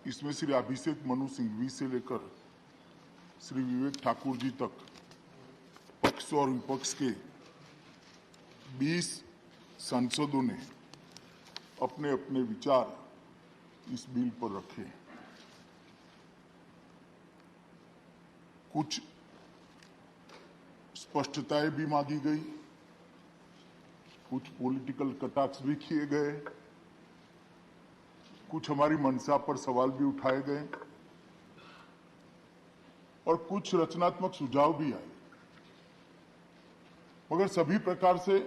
इसमें श्री अभिषेक मनु सिंघवी से लेकर श्री विवेक ठाकुर जी तक पक्ष और विपक्ष के 20 सांसदों ने अपने अपने विचार इस बिल पर रखे। कुछ स्पष्टताएं भी मांगी गई, कुछ पॉलिटिकल कटाक्ष भी किए गए, कुछ हमारी मंशा पर सवाल भी उठाए गए और कुछ रचनात्मक सुझाव भी आए। मगर सभी प्रकार से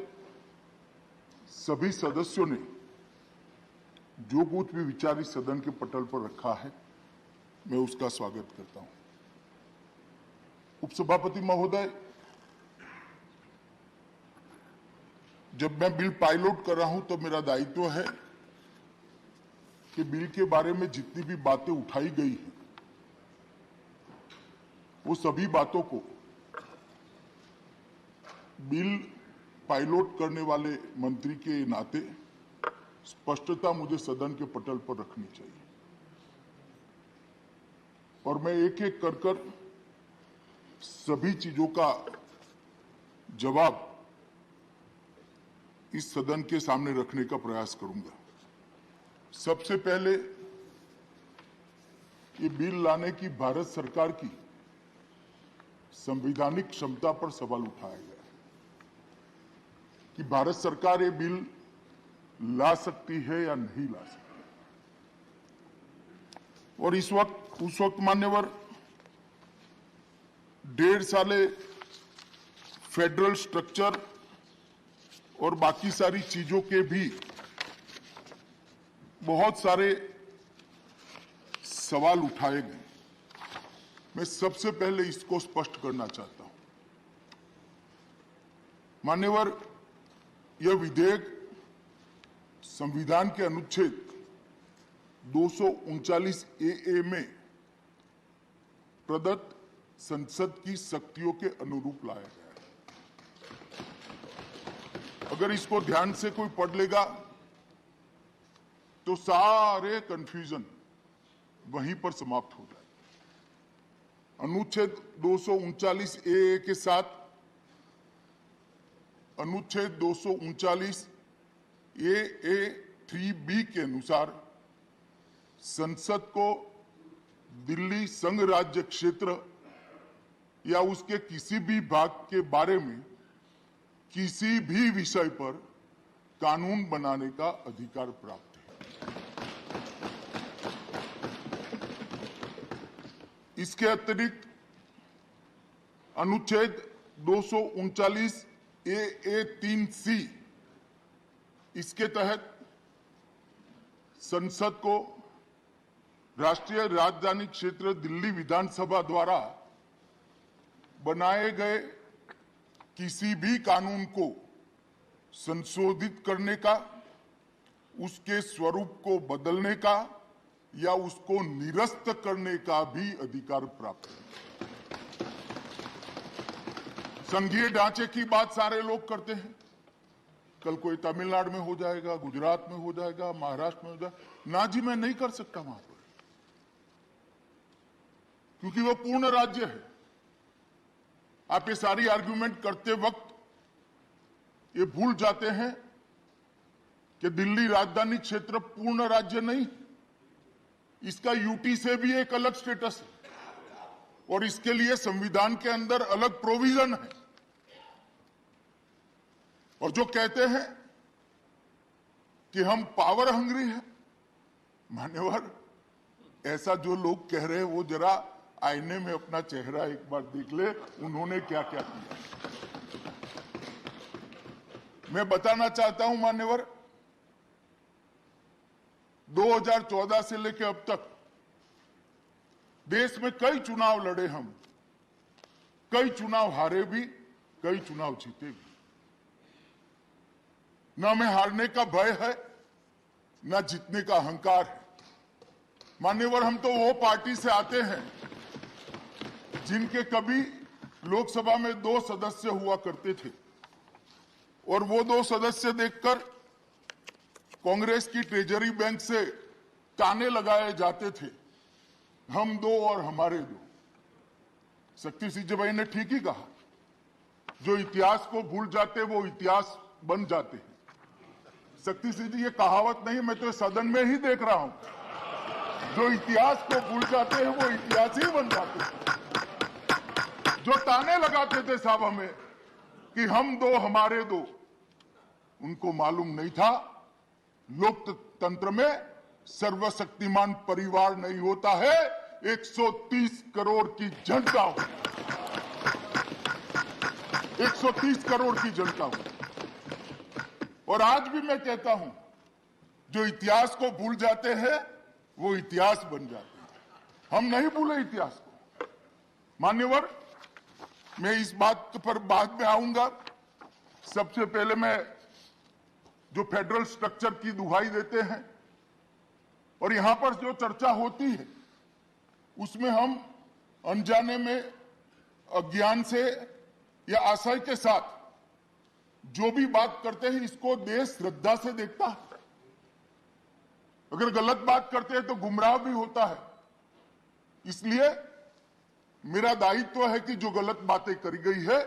सभी सदस्यों ने जो कुछ भी विचार इस सदन के पटल पर रखा है, मैं उसका स्वागत करता हूं। उपसभापति महोदय, जब मैं बिल पायलट कर रहा हूं तो मेरा दायित्व है कि बिल के बारे में जितनी भी बातें उठाई गई हैं, वो सभी बातों को बिल पायलट करने वाले मंत्री के नाते स्पष्टता मुझे सदन के पटल पर रखनी चाहिए और मैं एक एक कर सभी चीजों का जवाब इस सदन के सामने रखने का प्रयास करूंगा। सबसे पहले ये बिल लाने की भारत सरकार की संवैधानिक क्षमता पर सवाल उठाया गया कि भारत सरकार ये बिल ला सकती है या नहीं ला सकती। और उस वक्त मान्यवर 1.5 साले फेडरल स्ट्रक्चर और बाकी सारी चीजों के भी बहुत सारे सवाल उठाए गए। मैं सबसे पहले इसको स्पष्ट करना चाहता हूं। मान्यवर, यह विधेयक संविधान के अनुच्छेद 239 ए में प्रदत्त संसद की शक्तियों के अनुरूप लाया गया है। अगर इसको ध्यान से कोई पढ़ लेगा तो सारे कंफ्यूजन वहीं पर समाप्त हो जाए। अनुच्छेद 239 ए के साथ अनुच्छेद 239 ए 3B के अनुसार संसद को दिल्ली संघ राज्य क्षेत्र या उसके किसी भी भाग के बारे में किसी भी विषय पर कानून बनाने का अधिकार प्राप्त है। इसके अतिरिक्त अनुच्छेद 239 ए 3C, इसके तहत संसद को राष्ट्रीय राजधानी क्षेत्र दिल्ली विधानसभा द्वारा बनाए गए किसी भी कानून को संशोधित करने का, उसके स्वरूप को बदलने का या उसको निरस्त करने का भी अधिकार प्राप्त है। संघीय ढांचे की बात सारे लोग करते हैं। कल कोई तमिलनाडु में हो जाएगा, गुजरात में हो जाएगा, महाराष्ट्र में हो जाएगा। ना जी, मैं नहीं कर सकता वहां पर, क्योंकि वो पूर्ण राज्य है। आप ये सारी आर्ग्यूमेंट करते वक्त ये भूल जाते हैं कि दिल्ली राजधानी क्षेत्र पूर्ण राज्य नहीं, इसका यूटी से भी एक अलग स्टेटस है और इसके लिए संविधान के अंदर अलग प्रोविजन है। और जो कहते हैं कि हम पावर हंग्री हैं, मान्यवर, ऐसा जो लोग कह रहे हैं वो जरा आईने में अपना चेहरा एक बार देख ले, उन्होंने क्या क्या किया। मैं बताना चाहता हूं मान्यवर, 2014 से लेकर अब तक देश में कई चुनाव लड़े हम, कई चुनाव हारे भी, कई चुनाव जीते भी। न हमें हारने का भय है, न जीतने का अहंकार है। मान्यवर, हम तो वो पार्टी से आते हैं जिनके कभी लोकसभा में 2 सदस्य हुआ करते थे और वो 2 सदस्य देखकर कांग्रेस की ट्रेजरी बैंक से ताने लगाए जाते थे हम दो और हमारे दो। शक्ति सिंह भाई ने ठीक ही कहा, जो इतिहास को भूल जाते वो इतिहास बन जाते हैं। शक्ति सिंह जी, ये कहावत नहीं, मैं तो सदन में ही देख रहा हूं। जो इतिहास को भूल जाते हैं वो इतिहास ही बन जाते हैं। जो ताने लगाते थे साहब हमें कि हम दो हमारे दो, उनको मालूम नहीं था लोकतंत्र में सर्वशक्तिमान परिवार नहीं होता है, 130 करोड़ की जनता हो, 130 करोड़ की जनता हो। और आज भी मैं कहता हूं, जो इतिहास को भूल जाते हैं वो इतिहास बन जाते हैं। हम नहीं भूले इतिहास को। मान्यवर, मैं इस बात पर बाद में आऊंगा। सबसे पहले मैं जो फेडरल स्ट्रक्चर की दुहाई देते हैं और यहां पर जो चर्चा होती है उसमें हम अनजाने में, अज्ञान से या आशय के साथ जो भी बात करते हैं, इसको देश श्रद्धा से देखता है। अगर गलत बात करते हैं तो गुमराह भी होता है। इसलिए मेरा दायित्व है कि जो गलत बातें करी गई है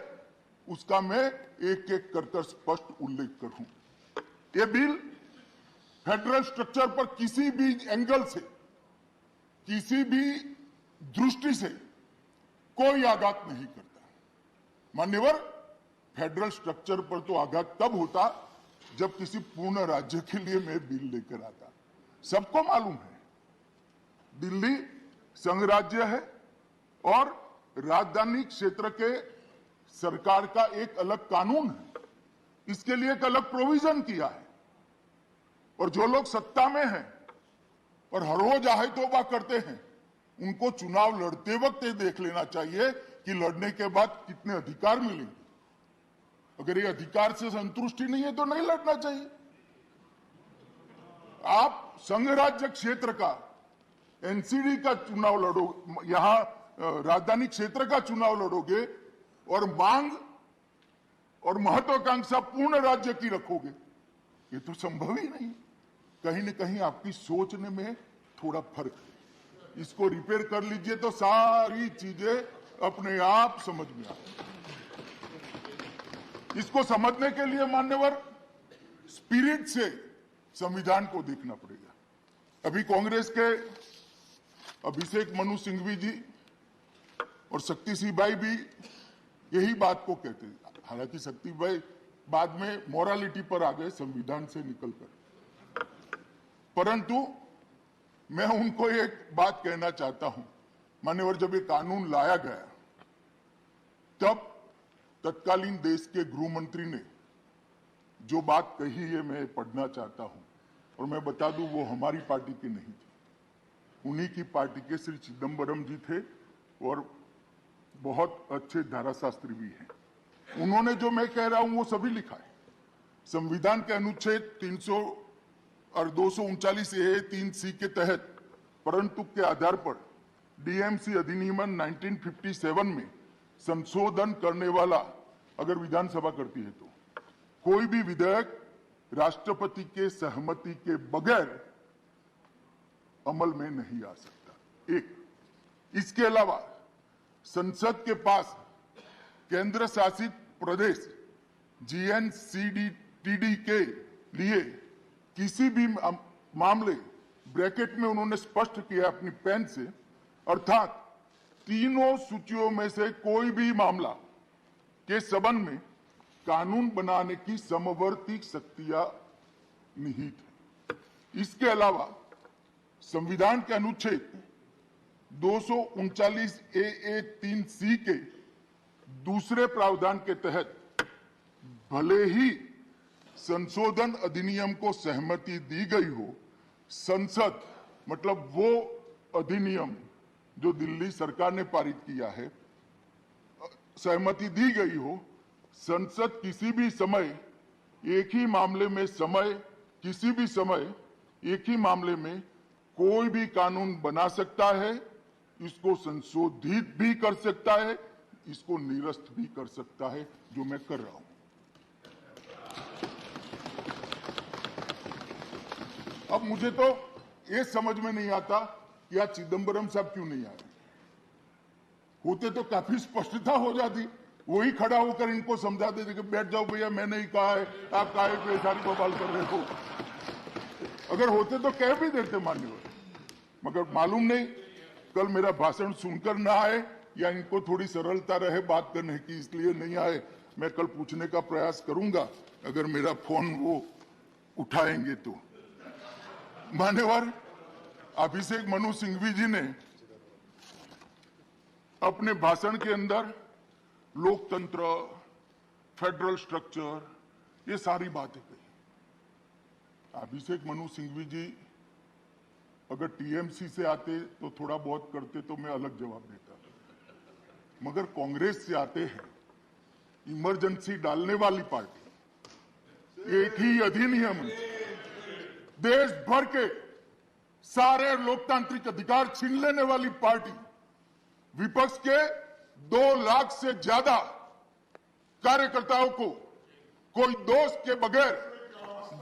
उसका मैं एक एक कर स्पष्ट उल्लेख करूं। ये बिल फेडरल स्ट्रक्चर पर किसी भी एंगल से, किसी भी दृष्टि से कोई आघात नहीं करता। मान्यवर, फेडरल स्ट्रक्चर पर तो आघात तब होता जब किसी पूर्ण राज्य के लिए मैं बिल लेकर आता। सबको मालूम है दिल्ली संघ राज्य है और राजधानी क्षेत्र के सरकार का एक अलग कानून है, इसके लिए एक अलग प्रोविजन किया है। और जो लोग सत्ता में हैं और हर रोज आहे तौबा करते हैं, उनको चुनाव लड़ते वक्त ये देख लेना चाहिए कि लड़ने के बाद कितने अधिकार मिलेंगे। अगर ये अधिकार से संतुष्टि नहीं है तो नहीं लड़ना चाहिए। आप संघ राज्य क्षेत्र का, एनसीडी का चुनाव लड़ो, यहां राजधानी क्षेत्र का चुनाव लड़ोगे और मांग और महत्वाकांक्षा पूर्ण राज्य की रखोगे, ये तो संभव ही नहीं। कहीं न कहीं आपकी सोचने में थोड़ा फर्क है। इसको रिपेयर कर लीजिए तो सारी चीजें अपने आप समझ में आ। इसको समझने के लिए मान्यवर स्पिरिट से संविधान को देखना पड़ेगा। अभी कांग्रेस के अभिषेक मनु सिंघवी जी और शक्ति सिंह भाई भी यही बात को कहते हैं। हालांकि शक्ति भाई बाद में मोरालिटी पर आ गए संविधान से निकलकर, परंतु मैं उनको एक बात कहना चाहता हूं। मान्यवर, जब ये कानून लाया गया तब तत्कालीन देश के गृह मंत्री ने जो बात कही है मैं पढ़ना चाहता हूं। और मैं बता दूं, वो हमारी पार्टी के नहीं थे, उन्हीं की पार्टी के श्री चिदंबरम जी थे और बहुत अच्छे धाराशास्त्री भी हैं। उन्होंने जो मैं कह रहा हूं वो सभी लिखा है। संविधान के अनुच्छेद 300 और 239A 3C के तहत परंतु के आधार पर डीएमसी अधिनियम 1957 में संशोधन करने वाला अगर विधानसभा करती है तो कोई भी विधेयक राष्ट्रपति के सहमति के बगैर अमल में नहीं आ सकता। एक, इसके अलावा संसद के पास केंद्र शासित प्रदेश GNCDTD के लिए किसी भी मामले, ब्रैकेट में उन्होंने स्पष्ट किया अपनी पेन से, अर्थात तीनों सूचियों में से कोई भी मामला के संबंध में कानून बनाने की समवर्ती शक्तियां निहित है। इसके अलावा संविधान के अनुच्छेद 239A 3C के दूसरे प्रावधान के तहत भले ही संशोधन अधिनियम को सहमति दी गई हो, संसद मतलब वो अधिनियम जो दिल्ली सरकार ने पारित किया है, सहमति दी गई हो, संसद किसी भी समय एक ही मामले में किसी भी समय एक ही मामले में कोई भी कानून बना सकता है, इसको संशोधित भी कर सकता है, इसको निरस्त भी कर सकता है, जो मैं कर रहा हूं। अब मुझे तो ये समझ में नहीं आता कि आज चिदंबरम साहब क्यों नहीं आए, होते तो काफी स्पष्टता हो जाती। वही खड़ा होकर इनको समझा देते कि बैठ जाओ भैया, मैंने ही कहा है, आप काहे पे सारी बवाल कर रहे हो। अगर होते तो कह भी देते मान्यवर, मगर मालूम नहीं कल मेरा भाषण सुनकर ना आए या इनको थोड़ी सरलता रहे बात करने की, इसलिए नहीं आए। मैं कल पूछने का प्रयास करूंगा अगर मेरा फोन वो उठाएंगे तो। मान्यवर अभिषेक मनु सिंघवी जी ने अपने भाषण के अंदर लोकतंत्र, फेडरल स्ट्रक्चर, ये सारी बातें कही। अभिषेक मनु सिंघवी जी अगर टीएमसी से आते तो थोड़ा बहुत करते तो मैं अलग जवाब देता, मगर कांग्रेस से आते हैं, इमरजेंसी डालने वाली पार्टी, एक ही अधिनियम देश भर के सारे लोकतांत्रिक अधिकार छीन लेने वाली पार्टी, विपक्ष के 2 लाख से ज्यादा कार्यकर्ताओं को कोई दोष के बगैर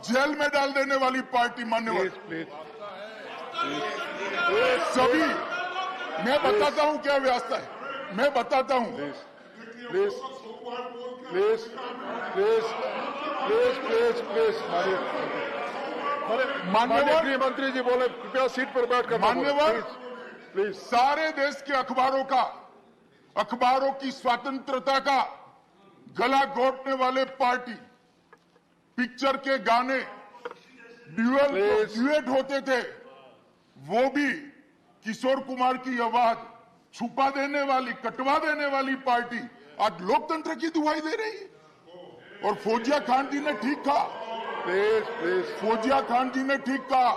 जेल में डाल देने वाली पार्टी। मान्यवर सभी, मैं बताता हूं क्या व्यवस्था है, मैं बताता हूं। Please please please please please please माननीय गृह मंत्री जी बोले, कृपया सीट पर बैठ कर। मान्यवर प्लीज सारे देश के अखबारों की स्वतंत्रता का गला घोटने वाले पार्टी, पिक्चर के गाने ड्यूएट होते थे, वो भी किशोर कुमार की आवाज छुपा देने वाली, कटवा देने वाली पार्टी आज लोकतंत्र की दुहाई दे रही है। और फौजिया खान जी ने ठीक कहा, प्लीज फौजिया खान जी ने ठीक कहा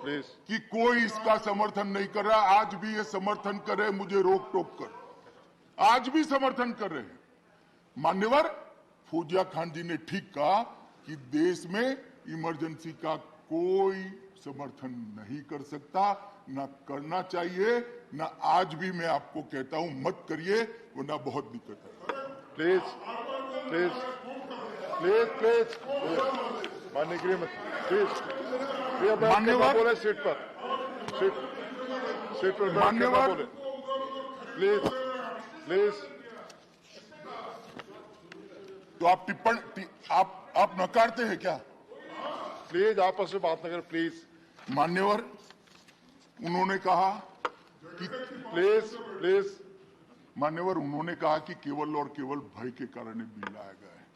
प्लीज कि कोई इसका समर्थन नहीं कर रहा। आज भी ये समर्थन करे मुझे रोक टोक कर, आज भी समर्थन कर रहे हैं। मान्यवर फौजिया खान जी ने ठीक कहा कि देश में इमरजेंसी का कोई समर्थन नहीं कर सकता, ना करना चाहिए, ना आज भी मैं आपको कहता हूं मत करिए, वरना बहुत दिक्कत है। प्लीज प्लीज प्लीज प्लीज माननीय गृह मंत्री प्लीज मान्यवर बोले, सीट पर सीट पर मान्यवर बोले, प्लीज प्लीज। तो आप टिप्पणी आप नकारते हैं क्या? प्लीज आपस में बात न करें प्लीज। मान्यवर उन्होंने कहा कि प्लीज प्लीज मान्यवर उन्होंने कहा कि केवल और केवल भय के कारण बिल लाया गया है।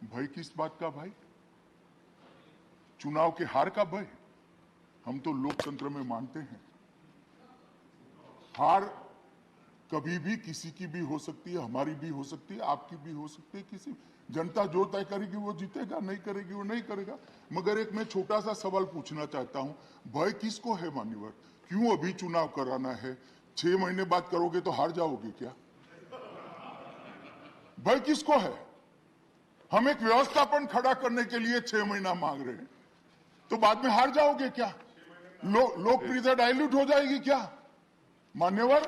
भय किस बात का भय? चुनाव के हार का भय? हम तो लोकतंत्र में मानते हैं हार कभी भी किसी की भी हो सकती है, हमारी भी हो सकती है, आपकी भी हो सकती है, किसी जनता जो तय करेगी वो जीतेगा, नहीं करेगी वो नहीं करेगा। मगर एक मैं छोटा सा सवाल पूछना चाहता हूं, भय किसको है मान्यवर? क्यों अभी चुनाव कराना है? 6 महीने बाद करोगे तो हार जाओगे क्या? भय किसको है? हम एक व्यवस्थापन खड़ा करने के लिए 6 महीना मांग रहे हैं, तो बाद में हार जाओगे क्या? लोकप्रियता डाइल्यूट हो जाएगी क्या? मान्यवर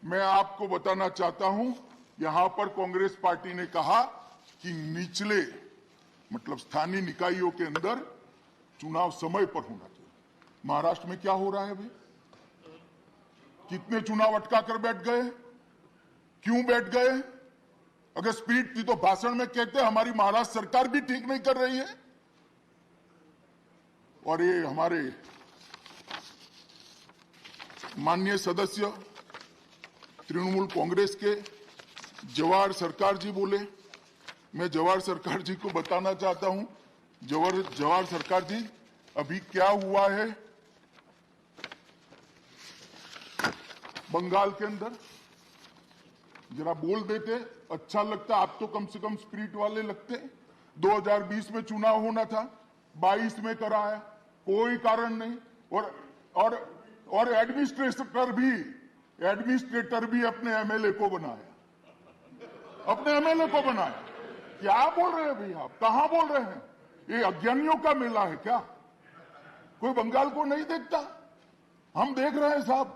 मैं आपको बताना चाहता हूं, यहां पर कांग्रेस पार्टी ने कहा कि निचले मतलब स्थानीय निकायों के अंदर चुनाव समय पर होना चाहिए। महाराष्ट्र में क्या हो रहा है अभी? कितने चुनाव अटका कर बैठ गए? क्यों बैठ गए? अगर स्पीड थी तो भाषण में कहते हमारी महाराष्ट्र सरकार भी ठीक नहीं कर रही है। और ये हमारे माननीय सदस्य तृणमूल कांग्रेस के जवाहर सरकार जी बोले, मैं जवाहर सरकार जी को बताना चाहता हूं, जवाहर सरकार जी अभी क्या हुआ है बंगाल के अंदर, जरा बोल देते अच्छा लगता। आप तो कम से कम स्पिरिट वाले लगते। 2020 में चुनाव होना था, 22 में कराया, कोई कारण नहीं। और एडमिनिस्ट्रेटर भी अपने एमएलए को बनाया, अपने एमएलए को बनाया। क्या बोल रहे हैं भैया आप? कहां बोल रहे हैं? ये अज्ञानियों का मेला है क्या? कोई बंगाल को नहीं देखता? हम देख रहे हैं साहब।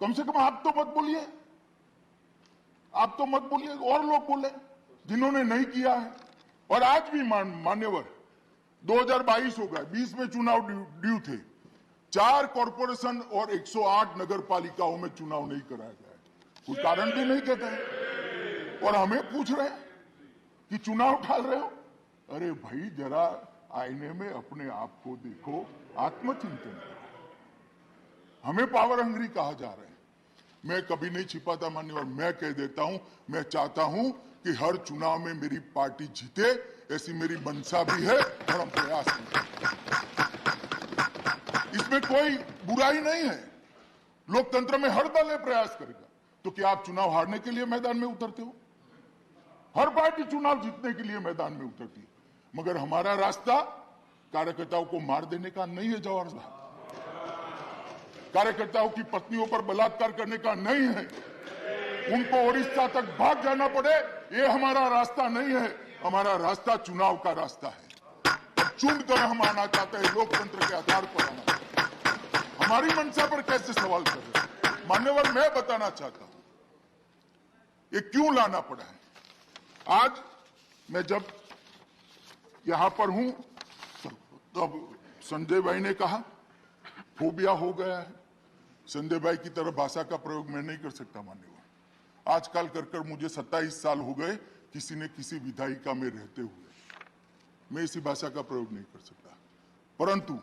कम से कम आप तो मत बोलिए, आप तो मत बोलिए, और लोग बोले जिन्होंने नहीं किया है। और आज भी मान्यवर 2022 हो गया, 20 में चुनाव ड्यू थे, 4 कॉरपोरेशन और 108 नगर पालिकाओं में चुनाव नहीं कराया गया है। कोई कारण भी नहीं कहता है और हमें पूछ रहे हैं कि चुनाव ठाल रहे हो। अरे भाई, जरा आईने में अपने आप को देखो, आत्मचिंतन करो। हमें पावर हंग्री कहा जा रहा है। मैं कभी नहीं छिपाता मान्यवर, मैं कह देता हूं, मैं चाहता हूं कि हर चुनाव में मेरी पार्टी जीते, ऐसी मेरी मंशा भी है और हम प्रयास करते हैं। इसमें कोई बुराई नहीं है। लोकतंत्र में हर दल प्रयास करेगा। तो क्या आप चुनाव हारने के लिए मैदान में उतरते हो? हर पार्टी चुनाव जीतने के लिए मैदान में उतरती है, मगर हमारा रास्ता कार्यकर्ताओं को मार देने का नहीं है जवाहर साहब। कार्यकर्ताओं की पत्नियों पर बलात्कार करने का नहीं है। उनको उड़ीसा तक भाग जाना पड़े, ये हमारा रास्ता नहीं है। हमारा रास्ता चुनाव का रास्ता है। चुनकर हम आना चाहते हैं, लोकतंत्र के आधार पर आना चाहते हैं। हमारी मंशा पर कैसे सवाल कर रहे हैं? मान्यवर, मैं बताना चाहता हूं ये क्यों लाना पड़ा है। आज मैं जब यहां पर हूं तब संजय भाई ने कहा फोबिया हो गया है। संजय भाई की तरह भाषा का प्रयोग मैं नहीं कर सकता मान्यवर। आजकल कर मुझे 27 साल हो गए किसी ने किसी विधायिका में रहते हुए। मैं इसी भाषा का प्रयोग नहीं कर सकता, परंतु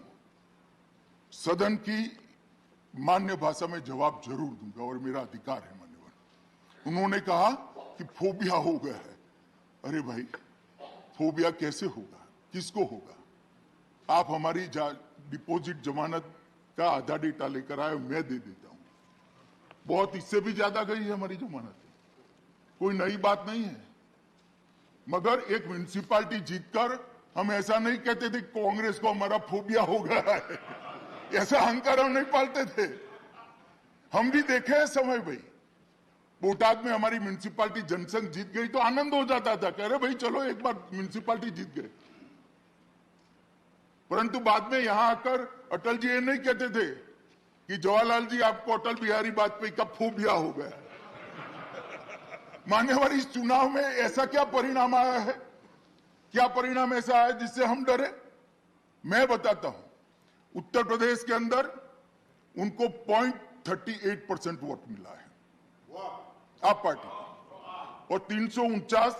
सदन की मान्य भाषा में जवाब जरूर दूंगा और मेरा अधिकार है मान्यवर। उन्होंने कहा कि फोबिया हो गया है। अरे भाई, फोबिया कैसे होगा? किसको होगा? आप हमारी डिपॉजिट जमानत का आधा डेटा लेकर आए, मैं दे देता हूं। बहुत इससे भी ज्यादा गई है हमारी जमानत। कोई नई बात नहीं है, मगर एक म्युनिसिपैलिटी जीतकर हम ऐसा नहीं कहते थे कांग्रेस को हमारा फोबिया हो गया है। ऐसा अहंकार हम नहीं पालते थे। हम भी देखे हैं समय भाई, बोटाद में हमारी म्युनिसिपैलिटी जनसंघ जीत गई तो आनंद हो जाता था, कह रहे भाई चलो एक बार म्युनिसिपैलिटी जीत गए। परंतु बाद में यहां आकर अटल जी ये नहीं कहते थे कि जवाहरलाल जी आपको अटल बिहारी वाजपेयी का फोबिया हो गया। मान्यवर, इस चुनाव में ऐसा क्या परिणाम आया है? क्या परिणाम ऐसा आया जिससे हम डरे? मैं बताता हूं। उत्तर प्रदेश के अंदर उनको 0.38% वोट मिला है आप पार्टी को, और 349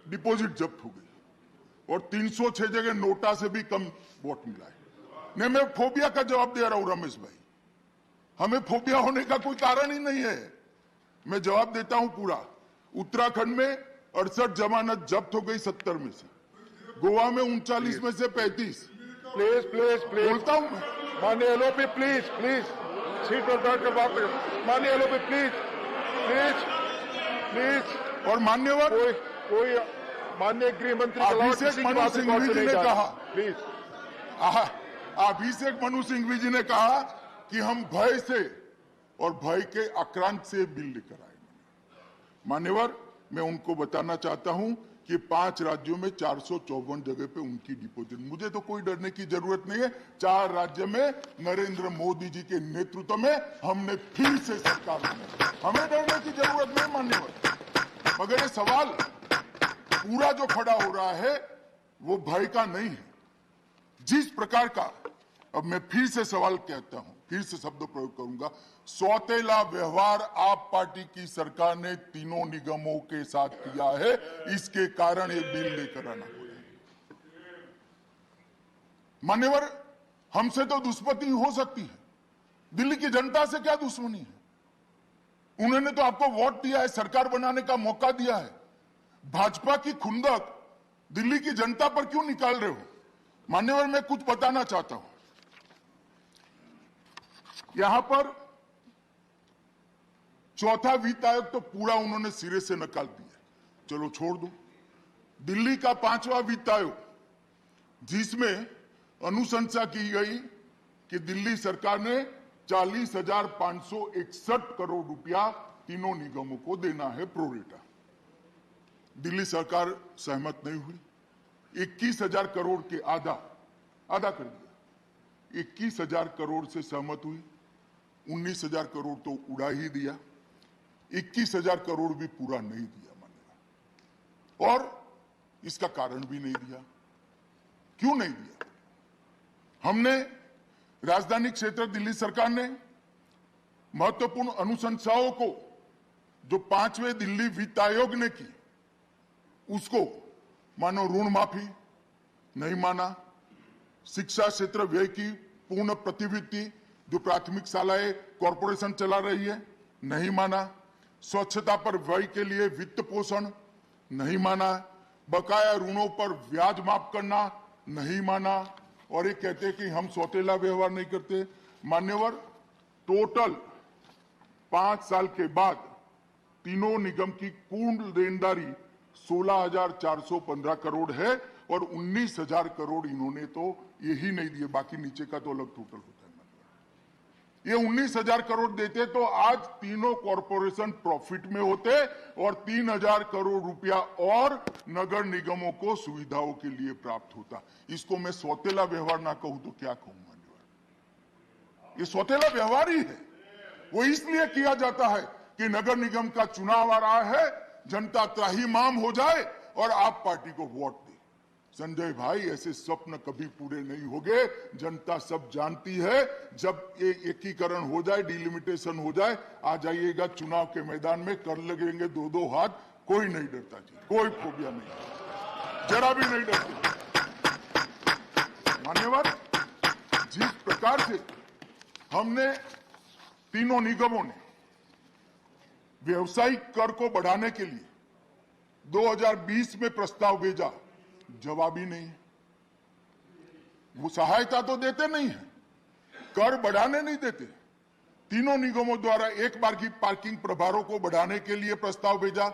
डिपॉजिट जब्त हो गई और 306 जगह नोटा से भी कम वोट मिला है। नहीं, मैं फोबिया का जवाब दे रहा हूं रमेश भाई। हमें फोबिया होने का कोई कारण ही नहीं है। मैं जवाब देता हूं पूरा। उत्तराखंड में 68 जमानत जब्त हो गई 70 में से, गोवा में 39 में से 35। प्लीज प्लीज प्लीज बोलता हूं मैं। माननीय एलओपी प्लीज प्लीज सीट पर बैठ कर बात करें। माननीय एलओपी प्लीज प्लीज प्लीज। और मान्यवर, कोई माननीय गृह मंत्री अभिषेक मनु सिंघवी जी ने कहा, प्लीज अभिषेक मनु सिंघवी जी ने कहा कि हम भय से और भय के आक्रांत से बिल लेकर आए। मान्यवर, मैं उनको बताना चाहता हूं कि 5 राज्यों में 454 जगह पे उनकी डिपॉजिट। मुझे तो कोई डरने की जरूरत नहीं है। 4 राज्य में नरेंद्र मोदी जी के नेतृत्व में हमने फिर से सरकार बनाई। हमें डरने की जरूरत नहीं मान्यवर। मगर ये सवाल पूरा जो खड़ा हो रहा है वो भय का नहीं है। जिस प्रकार का, अब मैं फिर से सवाल कहता हूं, फिर से शब्द प्रयोग करूंगा, सौतेला व्यवहार आप पार्टी की सरकार ने तीनों निगमों के साथ किया है। इसके कारण एक बिल लेकर आना पड़ा। मान्यवर, हमसे तो दुश्मनी हो सकती है, दिल्ली की जनता से क्या दुश्मनी है? उन्होंने तो आपको वोट दिया है, सरकार बनाने का मौका दिया है। भाजपा की खुंदक दिल्ली की जनता पर क्यों निकाल रहे हो? मान्यवर, मैं कुछ बताना चाहता हूं। यहां पर चौथा वित्त आयोग तो पूरा उन्होंने सिरे से निकाल दिया, चलो छोड़ दो। दिल्ली का 5वां वित्त आयोग, जिसमें अनुशंसा की गई कि दिल्ली सरकार ने 40,561 करोड़ रुपया तीनों निगमों को देना है प्रोरेटा। दिल्ली सरकार सहमत नहीं हुई। 21,000 करोड़ के आधा कर दिया। 21,000 करोड़ से सहमत हुई, 19,000 करोड़ तो उड़ा ही दिया। 21,000 करोड़ भी पूरा नहीं दिया मान्यवर, और इसका कारण भी नहीं दिया। क्यों नहीं दिया? हमने राजधानी क्षेत्र दिल्ली सरकार ने महत्वपूर्ण अनुशंसाओं को जो 5वें दिल्ली वित्त आयोग ने की, उसको मानो ऋण माफी नहीं माना, शिक्षा क्षेत्र व्यय की पूर्ण प्रतिवृत्ति जो प्राथमिक शालाएं कॉरपोरेशन चला रही है नहीं माना, स्वच्छता पर व्यय के लिए वित्त पोषण नहीं माना, बकाया ऋणों पर ब्याज माफ करना नहीं माना, और ये कहते कि हम सौतेला व्यवहार नहीं करते। मान्यवर, टोटल 5 साल के बाद तीनों निगम की कुल देनदारी 16,415 करोड़ है और 19,000 करोड़ इन्होंने तो यही नहीं दिए, बाकी नीचे का तो अलग टोटल होता है। ये 19,000 करोड़ देते तो आज तीनों कॉरपोरेशन प्रॉफिट में होते और 3,000 करोड़ रुपया और नगर निगमों को सुविधाओं के लिए प्राप्त होता। इसको मैं सौतेला व्यवहार ना कहूं तो क्या कहूं? मान्यवर, ये सौतेला व्यवहार ही है। वो इसलिए किया जाता है कि नगर निगम का चुनाव आ रहा है, जनता त्राहिमाम हो जाए और आप पार्टी को वोट दे। संजय भाई, ऐसे स्वप्न कभी पूरे नहीं होंगे। जनता सब जानती है, जब ये एकीकरण हो जाए, डिलिमिटेशन हो जाए, आ जाइएगा चुनाव के मैदान में, कर लगेंगे 2-2 हाथ, कोई नहीं डरता जी, कोई फोबिया नहीं, जरा भी नहीं डरते। मान्यवर, जिस प्रकार से हमने तीनों निगमों ने व्यवसायिक कर को बढ़ाने के लिए 2020 में प्रस्ताव भेजा, जवाब ही नहीं। वो सहायता तो देते नहीं है, कर बढ़ाने नहीं देते। तीनों निगमों द्वारा एक बार की पार्किंग प्रभारों को बढ़ाने के लिए प्रस्ताव भेजा,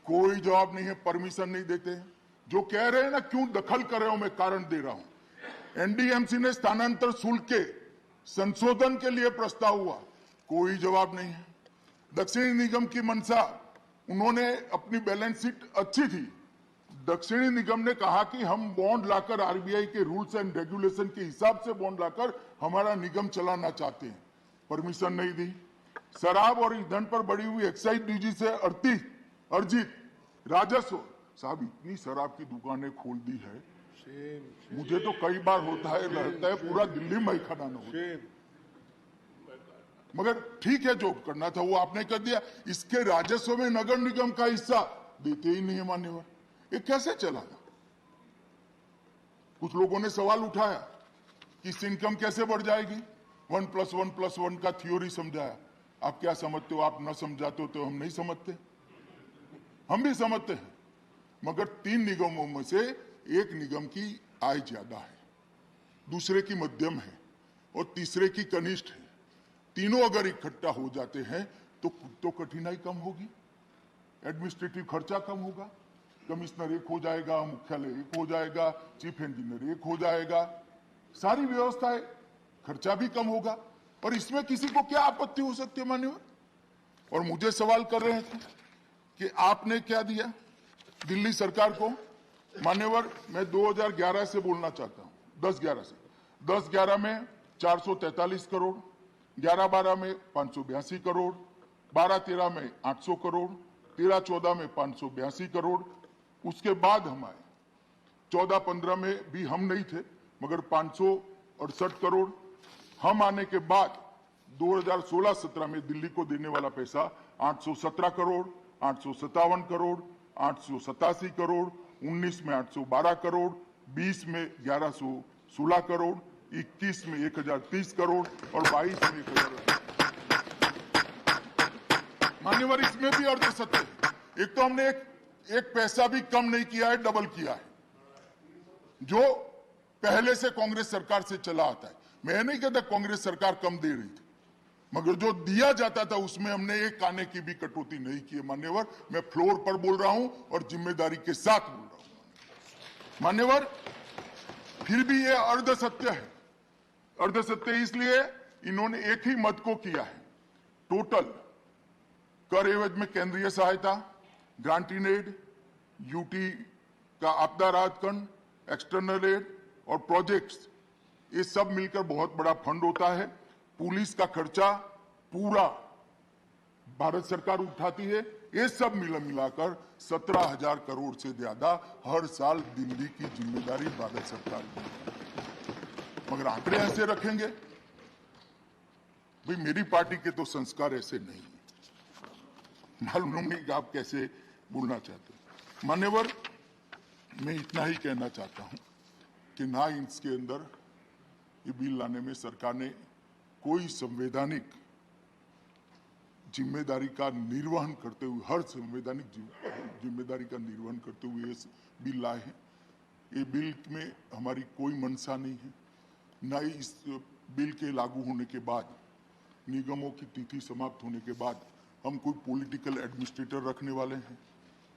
कोई जवाब नहीं है, परमिशन नहीं देते। जो कह रहे हैं ना, क्यों दखल कर रहे हो, मैं कारण दे रहा हूं। एनडीएमसी ने स्थानांतर शुल्क के संशोधन के लिए प्रस्ताव हुआ, कोई जवाब नहीं है। दक्षिणी निगम की मंशा, उन्होंने अपनी बैलेंस शीट अच्छी थी, दक्षिणी निगम ने कहा कि हम बॉन्ड लाकर आरबीआई के रूल्स एंड रेगुलेशन के हिसाब से बॉन्ड लाकर हमारा निगम चलाना चाहते हैं, परमिशन नहीं दी। शराब और ईंधन पर बढ़ी हुई एक्साइज ड्यूटी से अर्जित राजस्व, साहब इतनी शराब की दुकानें खोल दी है, मुझे तो कई बार होता है, लगता है पूरा दिल्ली में खड़ा न हो, मगर ठीक है, जो करना था वो आपने कर दिया। इसके राजस्व में नगर निगम का हिस्सा देते ही नहीं है। मान्यवर, ये कैसे चलागा? कुछ लोगों ने सवाल उठाया कि इस इनकम कैसे बढ़ जाएगी। 1+1+1 का थ्योरी समझाया, आप क्या समझते हो? आप न समझाते हो तो हम नहीं समझते, हम भी समझते हैं, मगर 3 निगमों में से एक निगम की आय ज्यादा है, दूसरे की मध्यम है और तीसरे की कनिष्ठ है। तीनों अगर इकट्ठा हो जाते हैं तो कठिनाई कम होगी, एडमिनिस्ट्रेटिव खर्चा कम होगा, कमिश्नर एक हो जाएगा, मुख्यालय एक हो जाएगा, चीफ इंजीनियर एक हो जाएगा, सारी व्यवस्थाएं, खर्चा भी कम होगा। और इसमें किसी को क्या आपत्ति हो सकती है? मान्यवर, और मुझे सवाल कर रहे थे कि आपने क्या दिया दिल्ली सरकार को। मान्यवर, मैं 2011 से बोलना चाहता हूं, 10-11 से। 10-11 में 443 करोड़, 11-12 में 582 करोड़, 12-13 में 800 करोड़, 13-14 में 582 करोड़। उसके बाद हम आए 14-15 में भी हम नहीं थे, मगर 568 करोड़। हम आने के बाद 2016-17 में दिल्ली को देने वाला पैसा 817 करोड़, 857 करोड़, 887 करोड़, 19 में 812 करोड़, 20 में 1116 करोड़, 21 में 1030 करोड़ और 22 में 1000। मान्यवर, इसमें भी अर्ध सत्य है। एक तो हमने एक पैसा भी कम नहीं किया है, डबल किया है, जो पहले से कांग्रेस सरकार से चला आता है। मैं नहीं कहता कांग्रेस सरकार कम दे रही थी, मगर जो दिया जाता था उसमें हमने एक आने की भी कटौती नहीं की है। मान्यवर, मैं फ्लोर पर बोल रहा हूं और जिम्मेदारी के साथ बोल रहा हूं। मान्यवर, फिर भी यह अर्ध सत्य है। अर्ध सत्य इसलिए इन्होंने एक ही मत को किया है। टोटल कर एवज में केंद्रीय सहायता, ग्रांट इन एड, यूटी का आपदा राहत फंड, एक्सटर्नल एड और प्रोजेक्ट्स, ये सब मिलकर बहुत बड़ा फंड होता है। पुलिस का खर्चा पूरा भारत सरकार उठाती है। ये सब मिलाकर 17,000 करोड़ से ज्यादा हर साल दिल्ली की जिम्मेदारी भारत सरकार की। मगर आंकड़े ऐसे रखेंगे भाई मेरी पार्टी के तो संस्कार ऐसे नहीं है, मालूम नहीं कि आप कैसे बोलना चाहते हैं। मान्यवर, मैं इतना ही कहना चाहता हूं कि ना इसके अंदर ये बिल लाने में सरकार ने कोई संवैधानिक जिम्मेदारी का निर्वहन करते हुए, हर संवैधानिक जिम्मेदारी का निर्वहन करते हुए ये बिल लाए हैं। ये बिल में हमारी कोई मंशा नहीं है, न ही इस बिल के लागू होने के बाद, निगमों की तिथि समाप्त होने के बाद हम कोई पॉलिटिकल एडमिनिस्ट्रेटर रखने वाले हैं।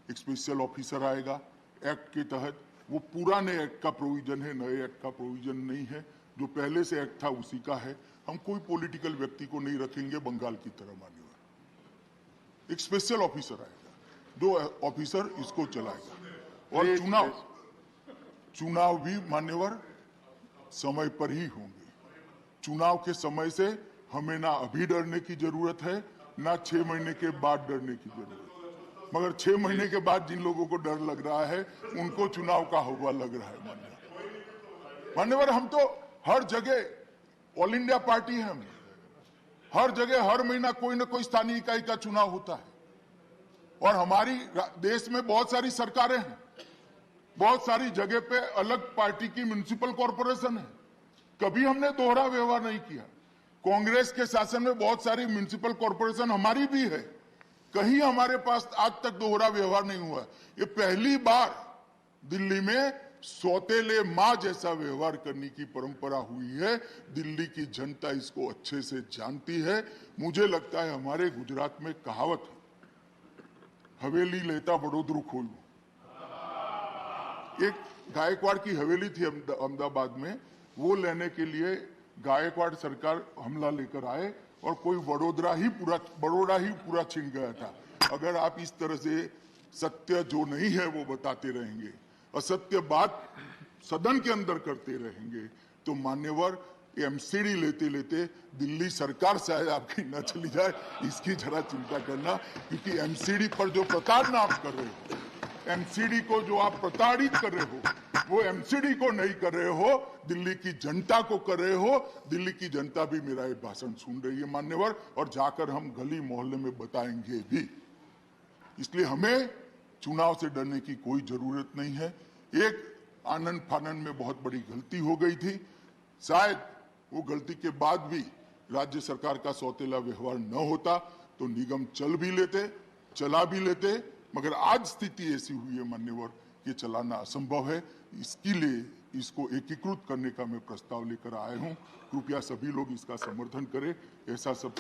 एक स्पेशल ऑफिसर आएगा एक्ट के तहत, वो पुराने एक्ट का प्रोविजन है, नए एक्ट का प्रोविजन नहीं है। जो पहले से एक्ट था उसी का है। हम कोई पॉलिटिकल व्यक्ति को नहीं रखेंगे बंगाल की तरह। मान्यवर, एक स्पेशल ऑफिसर आएगा, दो ऑफिसर इसको चलाएगा। और चुनाव भी मान्यवर समय पर ही होंगे। चुनाव के समय से हमें ना अभी डरने की जरूरत है, ना 6 महीने के बाद डरने की जरूरत है। मगर 6 महीने के बाद जिन लोगों को डर लग रहा है उनको चुनाव का हवा लग रहा है। मान्यवर, हम तो हर जगह ऑल इंडिया पार्टी है, हम हर जगह हर महीना कोई ना कोई स्थानीय इकाई का चुनाव होता है। और हमारी देश में बहुत सारी सरकारें हैं, बहुत सारी जगह पे अलग पार्टी की म्युनिसिपल कॉरपोरेशन है। कभी हमने दोहरा व्यवहार नहीं किया। कांग्रेस के शासन में बहुत सारी म्युनिसिपल कॉरपोरेशन हमारी भी है, कहीं हमारे पास आज तक दोहरा व्यवहार नहीं हुआ। ये पहली बार दिल्ली में सौतेले मां जैसा व्यवहार करने की परंपरा हुई है। दिल्ली की जनता इसको अच्छे से जानती है। मुझे लगता है हमारे गुजरात में कहावत है, हवेली लेता बड़ोदरू खोलू। एक गायकवाड़ की हवेली थी अहमदाबाद में, वो लेने के लिए गायकवाड़ सरकार हमला लेकर आए और कोई बड़ोदरा ही पूरा छिन गया था। अगर आप इस तरह से सत्य जो नहीं है वो बताते रहेंगे, असत्य बात सदन के अंदर करते रहेंगे, तो मान्यवर एमसीडी लेते लेते दिल्ली सरकार शायद आपकी न चली जाए, इसकी जरा चिंता करना। क्योंकि एमसीडी पर जो प्रताड़ना आप कर रहे हो, एमसीडी को जो आप प्रताड़ित कर रहे हो, वो एमसीडी को नहीं कर रहे हो, दिल्ली की जनता को कर रहे हो। दिल्ली की जनता भी मेरा ये भाषण सुन रही है मान्यवर, और जाकर हम गली मोहल्ले में बताएंगे भी। इसलिए हमें चुनाव से डरने की कोई जरूरत नहीं है। एक आनंद फानंद में बहुत बड़ी गलती हो गई थी, शायद वो गलती के बाद भी राज्य सरकार का सौतेला व्यवहार न होता तो निगम चला भी लेते। मगर आज स्थिति ऐसी हुई है मान्यवर कि चलाना असंभव है। इसके लिए इसको एकीकृत करने का मैं प्रस्ताव लेकर आया हूं। कृपया सभी लोग इसका समर्थन करें। ऐसा सब